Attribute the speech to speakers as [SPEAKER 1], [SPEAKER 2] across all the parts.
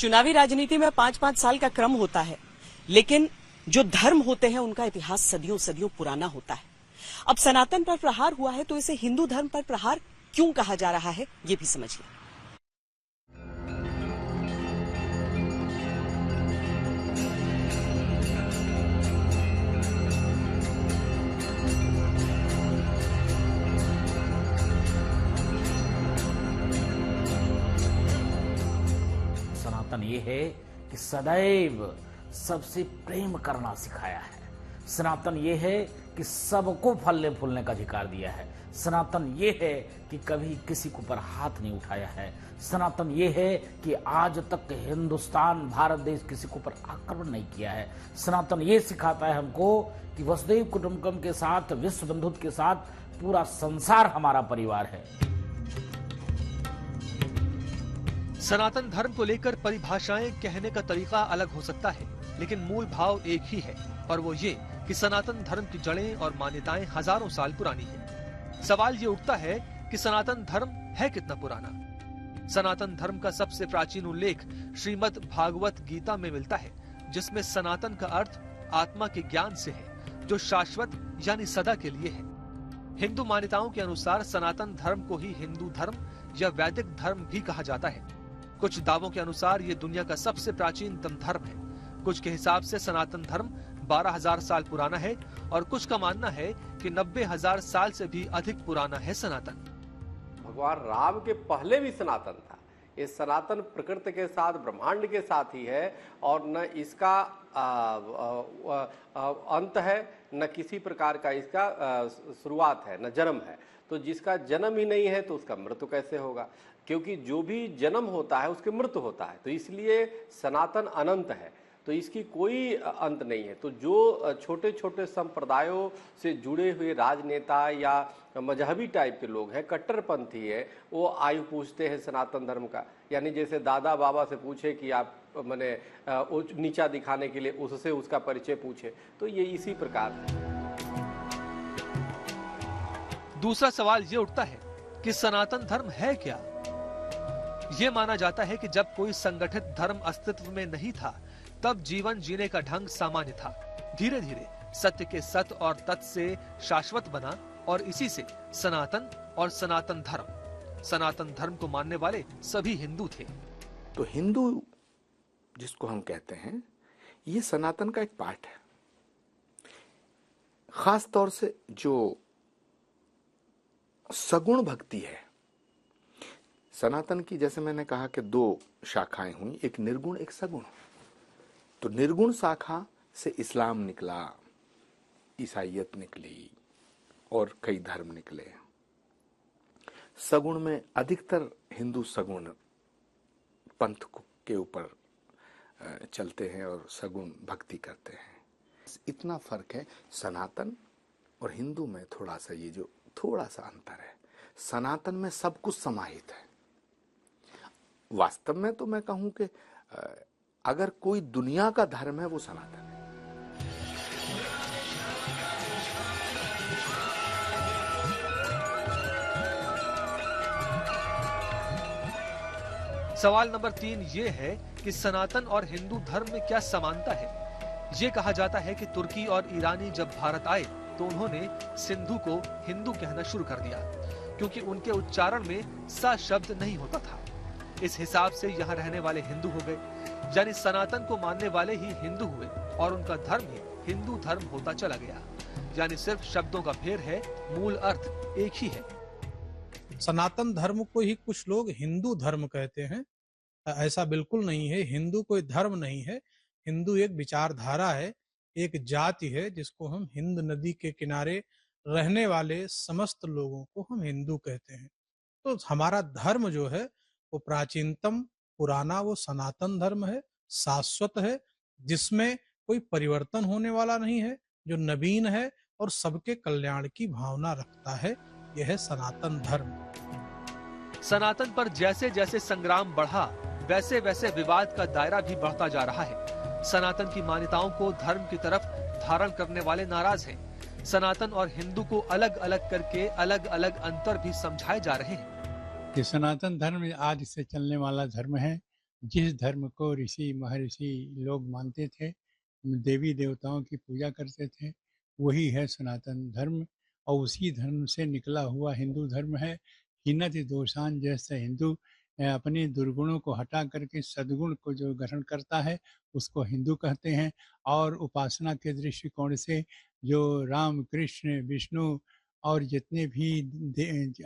[SPEAKER 1] चुनावी राजनीति में 5-5 साल का क्रम होता है, लेकिन जो धर्म होते हैं उनका इतिहास सदियों सदियों पुराना होता है। अब सनातन पर प्रहार हुआ है तो इसे हिंदू धर्म पर प्रहार क्यों कहा जा रहा है, ये भी समझिए।
[SPEAKER 2] सनातन ये है कि सदैव सबसे प्रेम करना सिखाया है। सनातन ये है कि सबको फलने फूलने का अधिकार दिया है। सनातन ये है कि कभी किसी के ऊपर हाथ नहीं उठाया है। सनातन ये है कि आज तक हिंदुस्तान भारत देश किसी के ऊपर आक्रमण नहीं किया है। सनातन ये सिखाता है हमको कि वसुधैव कुटुंबकम के साथ, विश्व बंधुत्व के साथ पूरा संसार हमारा परिवार है।
[SPEAKER 3] सनातन धर्म को लेकर परिभाषाएं कहने का तरीका अलग हो सकता है, लेकिन मूल भाव एक ही है और वो ये कि सनातन धर्म की जड़ें और मान्यताएं हजारों साल पुरानी हैं। सवाल ये उठता है कि सनातन धर्म है कितना पुराना। सनातन धर्म का सबसे प्राचीन उल्लेख श्रीमद् भागवत गीता में मिलता है, जिसमें सनातन का अर्थ आत्मा के ज्ञान से है, जो शाश्वत यानी सदा के लिए है। हिंदू मान्यताओं के अनुसार सनातन धर्म को ही हिंदू धर्म या वैदिक धर्म भी कहा जाता है। कुछ दावों के अनुसार ये दुनिया का सबसे प्राचीनतम धर्म है। कुछ के हिसाब से सनातन धर्म 12,000 साल पुराना है और कुछ का मानना है कि 90,000 साल से भी अधिक पुराना है सनातन।
[SPEAKER 4] भगवान राम के पहले भी सनातन था। ये सनातन प्रकृति के साथ, ब्रह्मांड के साथ ही है और न इसका अंत है, न किसी प्रकार का इसका शुरुआत है, न जन्म है। तो जिसका जन्म ही नहीं है तो उसका मृत्यु कैसे होगा? क्योंकि जो भी जन्म होता है उसकी मृत्यु होता है। तो इसलिए सनातन अनंत है, तो इसकी कोई अंत नहीं है। तो जो छोटे छोटे संप्रदायों से जुड़े हुए राजनेता या मजहबी टाइप के लोग हैं, कट्टरपंथी है, वो आयु पूछते हैं सनातन धर्म का। यानी जैसे दादा बाबा से पूछे कि आप मैंने नीचा दिखाने के लिए उससे उसका परिचय पूछे, तो ये इसी प्रकार है।
[SPEAKER 3] दूसरा सवाल ये उठता है कि सनातन धर्म है क्या? ये माना जाता है कि जब कोई संगठित धर्म अस्तित्व में नहीं था, तब जीवन जीने का ढंग सामान्य था। धीरे धीरे सत्य के सत्य और तत् से शाश्वत बना और इसी से सनातन और सनातन धर्म। सनातन धर्म को मानने वाले सभी हिंदू थे।
[SPEAKER 5] तो हिंदू जिसको हम कहते हैं, ये सनातन का एक पार्ट है। खास तौर से जो सगुण भक्ति है सनातन की, जैसे मैंने कहा कि 2 शाखाएं हुई, एक निर्गुण एक सगुण। तो निर्गुण शाखा से इस्लाम निकला, ईसाईयत निकली और कई धर्म निकले। सगुण में अधिकतर हिंदू सगुण पंथ के ऊपर चलते हैं और सगुण भक्ति करते हैं। इतना फर्क है सनातन और हिंदू में। थोड़ा सा ये जो थोड़ा सा अंतर है, सनातन में सब कुछ समाहित है। वास्तव में तो मैं कहूं कि अगर कोई दुनिया का धर्म है वो सनातन है।
[SPEAKER 3] सवाल नंबर 3 ये है कि सनातन और हिंदू धर्म में क्या समानता है। ये कहा जाता है कि तुर्की और ईरानी जब भारत आए तो उन्होंने सिंधु को हिंदू कहना शुरू कर दिया, क्योंकि उनके उच्चारण में सा शब्द नहीं होता था। इस हिसाब से यहाँ रहने वाले हिंदू हो गए, यानी सनातन को मानने वाले ही हिंदू हुए और उनका धर्म ही हिंदू धर्म होता चला गया। यानी सिर्फ शब्दों का फेर है, मूल अर्थ एक ही है।
[SPEAKER 6] सनातन धर्म को ही कुछ लोग हिंदू धर्म कहते हैं। ऐसा बिल्कुल नहीं है। हिंदू कोई धर्म नहीं है। हिंदू एक विचारधारा है, एक जाति है, जिसको हम हिंद नदी के किनारे रहने वाले समस्त लोगों को हम हिंदू कहते हैं। तो हमारा धर्म जो है वो प्राचीनतम पुराना वो सनातन धर्म है, शाश्वत है, जिसमें कोई परिवर्तन होने वाला नहीं है, जो नवीन है और सबके कल्याण की भावना रखता है। यह है सनातन धर्म।
[SPEAKER 3] सनातन पर जैसे जैसे संग्राम बढ़ा, वैसे वैसे विवाद का दायरा भी बढ़ता जा रहा है। सनातन की मान्यताओं को धर्म की तरफ धारण करने वाले नाराज हैं। सनातन और हिंदू को अलग अलग करके अलग अलग अंतर भी समझाए जा रहे हैं।
[SPEAKER 7] ये सनातन धर्म आज से चलने वाला धर्म है जिस धर्म को ऋषि महर्षि लोग मानते थे, देवी देवताओं की पूजा करते थे, वही है सनातन धर्म। और उसी धर्म से निकला हुआ हिंदू धर्म है। हिनति दोषान, जैसे हिंदू अपने दुर्गुणों को हटा करके सद्गुण को जो ग्रहण करता है उसको हिंदू कहते हैं। और उपासना के दृष्टिकोण से जो राम कृष्ण विष्णु और जितने भी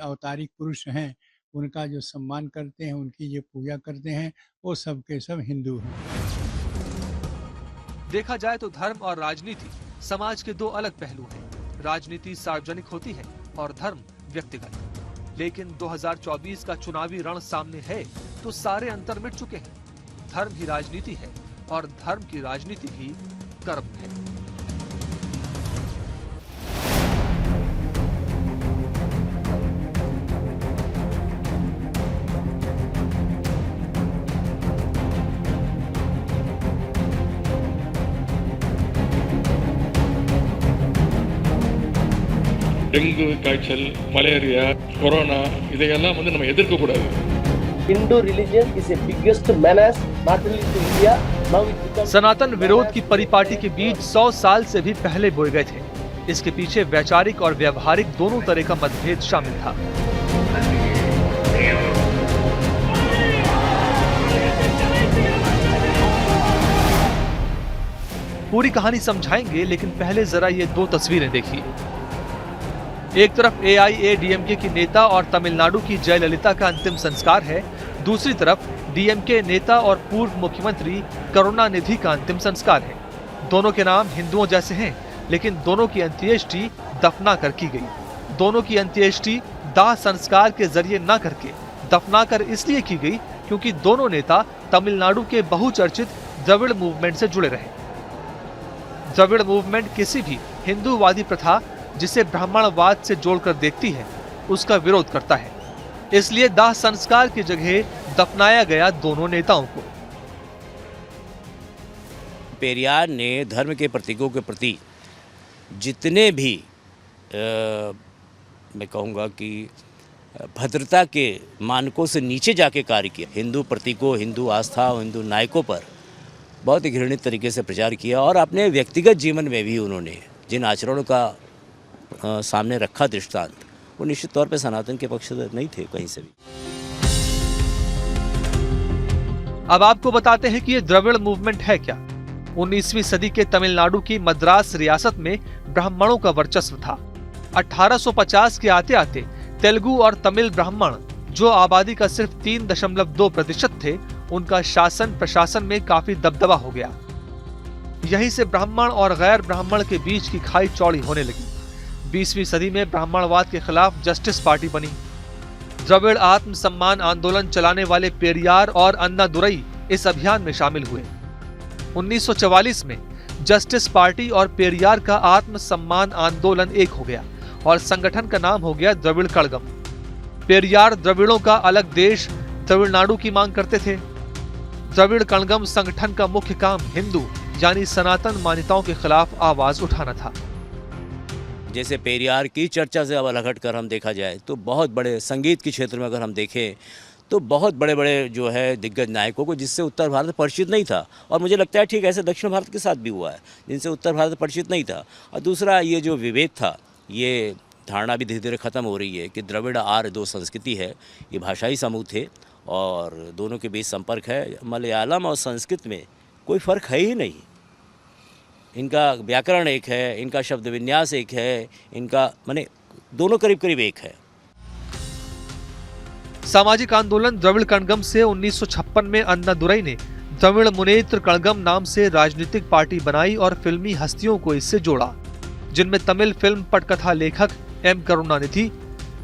[SPEAKER 7] अवतारिक पुरुष हैं उनका जो सम्मान करते हैं, उनकी जो पूजा करते हैं, वो सब के सब हिंदू हैं।
[SPEAKER 3] देखा जाए तो धर्म और राजनीति समाज के दो अलग पहलू हैं। राजनीति सार्वजनिक होती है और धर्म व्यक्तिगत। लेकिन 2024 का चुनावी रण सामने है तो सारे अंतर मिट चुके हैं। धर्म ही राजनीति है और धर्म की राजनीति ही कर्म है।
[SPEAKER 8] டெங்கு காய்ச்சல், மலேரியா, கொரோனா இதையெல்லாம் நம்ம எதிர்க்க கூடாது.
[SPEAKER 9] Hindu religion is the biggest menace not only to India, now it becomes
[SPEAKER 3] सनातन विरोध की परिपाटी के बीज 100 साल से भी पहले बोए गए थे। इसके पीछे वैचारिक और व्यवहारिक दोनों तरह का मतभेद शामिल था। पूरी कहानी समझाएंगे, लेकिन पहले जरा ये दो तस्वीरें देखिए। एक तरफ AIADMK की नेता और तमिलनाडु की जयललिता का अंतिम संस्कार है, दूसरी तरफ DMK नेता और पूर्व मुख्यमंत्री करुणानिधि का अंतिम संस्कार है। दोनों के नाम हिंदुओं जैसे हैं, लेकिन दोनों की अंत्येष्टि दफना कर की गई। दोनों की अंत्येष्टि दाह संस्कार के जरिए न करके दफनाकर इसलिए की गई क्योंकि दोनों नेता तमिलनाडु के बहुचर्चित द्रविड़ मूवमेंट से जुड़े रहे। द्रविड़ मूवमेंट किसी भी हिंदूवादी प्रथा जिसे ब्राह्मणवाद से जोड़कर देखती है उसका विरोध करता है। इसलिए दाह संस्कार की जगह दफनाया गया दोनों नेताओं को।
[SPEAKER 10] पेरियार ने धर्म के प्रतीकों के प्रति जितने भी मैं कहूँगा कि भद्रता के मानकों से नीचे जाके कार्य किया। हिंदू प्रतीकों, हिंदू आस्था, हिंदू नायकों पर बहुत ही घृणित तरीके से प्रचार किया और अपने व्यक्तिगत जीवन में भी उन्होंने जिन आचरणों का सामने रखा दृष्टांत, वो निश्चित तौर पे सनातन के पक्ष नहीं थे कहीं से भी।
[SPEAKER 3] अब आपको बताते हैं कि ये द्रविड़ मूवमेंट है क्या। 19वीं सदी के तमिलनाडु की मद्रास रियासत में ब्राह्मणों का वर्चस्व था। 1850 के आते आते तेलुगु और तमिल ब्राह्मण, जो आबादी का सिर्फ 3.2% थे, उनका शासन प्रशासन में काफी दबदबा हो गया। यहीं से ब्राह्मण और गैर ब्राह्मण के बीच की खाई चौड़ी होने लगी। 20वीं सदी में ब्राह्मणवाद के खिलाफ जस्टिस पार्टी बनी। द्रविड़ आत्म सम्मान आंदोलन चलाने वाले पेरियार और अन्नादुरई इस अभियान में शामिल हुए। 1944 में जस्टिस पार्टी और पेरियार का आत्म सम्मान आंदोलन एक हो गया और संगठन का नाम हो गया द्रविड़ कड़गम। पेरियार द्रविड़ों का अलग देश तमिलनाडु की मांग करते थे। द्रविड़ कड़गम संगठन का मुख्य काम हिंदू यानी सनातन मान्यताओं के खिलाफ आवाज उठाना था।
[SPEAKER 10] जैसे पेरियार की चर्चा से अब अलग हटकर हम देखा जाए तो बहुत बड़े संगीत के क्षेत्र में अगर हम देखें तो बहुत बड़े बड़े जो है दिग्गज नायकों को जिससे उत्तर भारत परिचित नहीं था, और मुझे लगता है ठीक ऐसे दक्षिण भारत के साथ भी हुआ है जिनसे उत्तर भारत परिचित नहीं था। और दूसरा ये जो विभेद था, ये धारणा भी धीरे धीरे खत्म हो रही है कि द्रविड़ आर्य दो संस्कृति है, ये भाषाई समूह थे और दोनों के बीच संपर्क है। मलयालम और संस्कृत में कोई फर्क है ही नहीं। इनका व्याकरण एक है, इनका शब्द विन्यास एक है, इनका माने दोनों करीब करीब एक है।
[SPEAKER 3] सामाजिक आंदोलन द्रविड़ कड़गम से 1956 में अन्नादुरई ने द्रविड़ मुनेत्र कड़गम नाम से राजनीतिक पार्टी बनाई और फिल्मी हस्तियों को इससे जोड़ा, जिनमें तमिल फिल्म पटकथा लेखक M करुणानिधि,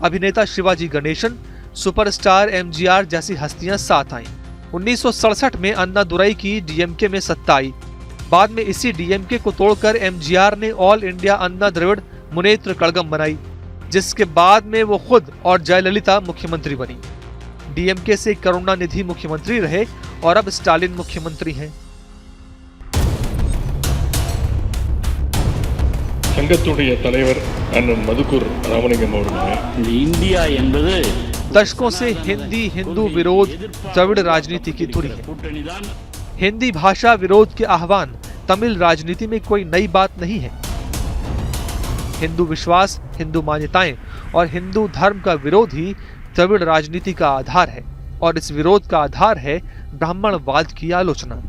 [SPEAKER 3] अभिनेता शिवाजी गणेशन, सुपरस्टार MGR जैसी हस्तियां साथ आईं। 1967 में अन्नादुरई की DMK में सत्ता आई। बाद में इसी DMK को तोड़कर MGR ने ऑल इंडिया अन्ना द्रविड़ मुनेत्र कड़गम बनाई, जिसके बाद में वो खुद और जयललिता मुख्यमंत्री बनी। DMK से करुणानिधि मुख्यमंत्री रहे और अब स्टालिन मुख्यमंत्री हैं।
[SPEAKER 8] சங்கத்துடைய தலைவர் அண்ணன் மதுக்கூர் ராமலிங்கம் அவர்கள்,
[SPEAKER 11] இந்தியா என்பது
[SPEAKER 3] दशकों से हिंदी हिंदू विरोध द्रविड़ राजनीति की धुरी है। हिंदी भाषा विरोध के आह्वान तमिल राजनीति में कोई नई बात नहीं है। हिंदू विश्वास, हिंदू मान्यताएं और हिंदू धर्म का विरोध ही द्रविड़ राजनीति का आधार है और इस विरोध का आधार है ब्राह्मणवाद की आलोचना।